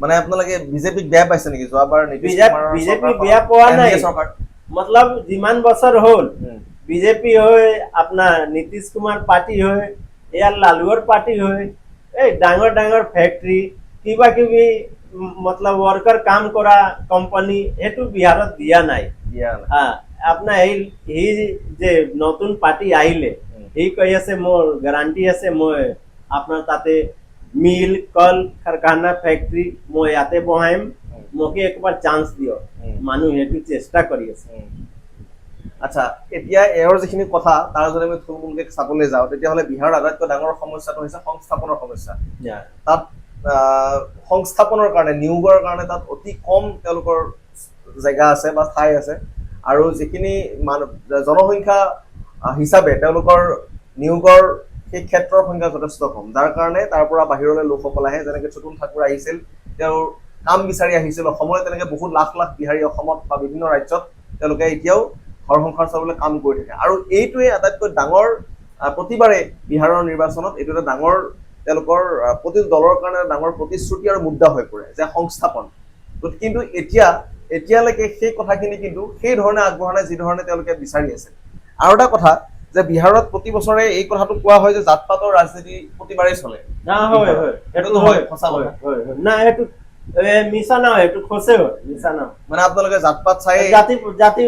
মানে আপোনালোকে বিজেপিক বেয়া পাইছে নেকি যোৱাবাৰ বিজেপি বেয়া পোৱা নাই মতলব যিমান বছৰ হ'ল বিজেপি হৈ আপোনাৰ নীতিশ কুমাৰ পাৰ্টি হৈ ইয়াৰ লালুৰ পাৰ্টি হৈ এই ডাঙৰ ডাঙৰ ফেক্টৰী কিবা কিবি মতলব ৱৰ্কাৰ কাম কৰা কোম্পানী সেইটো বিহাৰত দিয়া নাই আপোনাৰ এই যে নতুন পাৰ্টি আহিলে এই কৈ আছে মোৰ গ্যাৰান্টি আছে মই আপোনাৰ তাতে মিল কল কাৰখানা ফেক্টৰী মই ইয়াতে বহাইম মোকে একবাৰ চান্স দিয়ক মানুহ সেইটো চেষ্টা কৰি আছে আচ্ছা এতিয়া এওঁৰ যিখিনি কথা তাৰ যদি আমি থুলমূলকৈ চাবলৈ যাওঁ তেতিয়াহ'লে বিহাৰৰ আটাইতকৈ ডাঙৰ সমস্যাটো হৈছে সংস্থাপনৰ সমস্যা তাত সংস্থাপনৰ কাৰণে নিয়োগৰ কাৰণে তাত অতি কম তেওঁলোকৰ জেগা আছে বা ঠাই আছে আৰু যিখিনি জনসংখ্যা হিচাপে তেওঁলোকৰ নিয়োগৰ সেই ক্ষেত্ৰৰ সংখ্যা যথেষ্ট কম যাৰ কাৰণে তাৰ পৰা বাহিৰলৈ লোকসকল আহে যেনেকৈ চতুন ঠাকুৰ আহিছিল তেওঁৰ কাম বিচাৰি আহিছিল অসমলৈ তেনেকৈ বহুত লাখ লাখ বিহাৰী অসমত বা বিভিন্ন ৰাজ্যত তেওঁলোকে এতিয়াও ঘৰ সংসাৰ চাবলৈ কাম কৰি থাকে আৰু এইটোৱে আটাইতকৈ ডাঙৰ প্ৰতিবাৰে বিহাৰৰ নিৰ্বাচনত এইটো এটা ডাঙৰ তেওঁলোকৰ প্ৰতিটো দলৰ কাৰণে ডাঙৰ প্ৰতিশ্ৰুতি আৰু মুদ্ৰা হৈ পৰে যে সংস্থাপন কিন্তু এতিয়ালৈকে সেই কথাখিনি কিন্তু সেই ধৰণে আগবঢ়া নাই যি ধৰণে তেওঁলোকে বিচাৰি আছে আৰু এটা কথা যে বিহাৰত প্ৰতি বছৰে এই কথাটো কোৱা হয় যে জাতপাতৰ ৰাজনীতি প্ৰতিবাৰেই চলে সেইটো হয় সঁচা কথা না সেইটো মিছা নহয় সেইটো খচে হয় মিছা নহয় মানে আপোনালোকে জাতপাত চাই জাতি